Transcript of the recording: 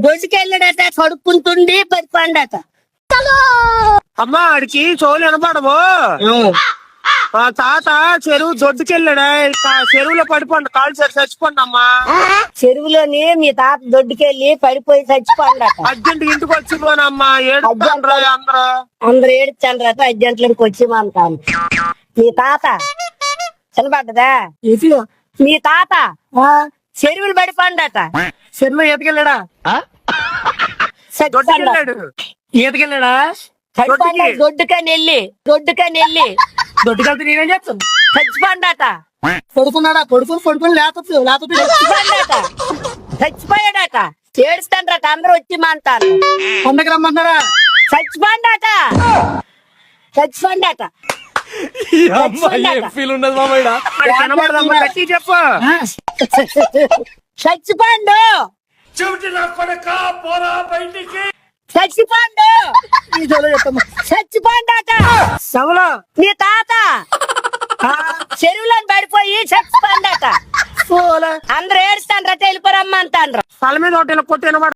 దొడ్డుకెళ్ళాడట కడుక్కుంటుండి పడిపోండట. అమ్మా ఆడికి చెవులు వినపడవు. ఆ తాత చెరువు దొడ్డుకెళ్ళాడా, చెరువులో పడిపోండి, కాళ్ళు చచ్చిపోండి అమ్మా. చెరువులోని మీ తాత దొడ్డుకెళ్ళి పడిపోయి చచ్చిపోండట. అర్జెంట్ ఇంటికి వచ్చిపోనమ్మా, ఏడుపుతాండ్రు అందరు ఏడుచాండ్రట. అర్జెంట్లకి వచ్చిమంటాను. మీ తాత చిన్నపడ్డదా? మీ తాత చెరువులు పడిపోండట. చెరువులో ఈతకెళ్ళాడా? దొడ్డుకెళ్ళాడు. ఈతకెళ్ళాడా? దొడ్డుకని వెళ్ళి దొడ్డుకెళ్తే నేనేం చేస్తాను? చచ్చిపోండట. పడుకున్నాడా? పడుకుని లేకపోతే చచ్చిపోయాడట. ఏడుస్తాండ్రట. అందరూ వచ్చి మాంటారు. పండగ రమ్మంటారా? చచ్చిపోండట. చెప్పు. చచ్చిపోండు. చచ్చిపోండట. సవలో నీ తాత చెరువులను పడిపోయి చచ్చిపోండట. అందరూ ఏడుస్తాండ్రట. వెళ్ళిపోరమ్మంటాండ్రు. తల మీద ఒకటి కొట్టి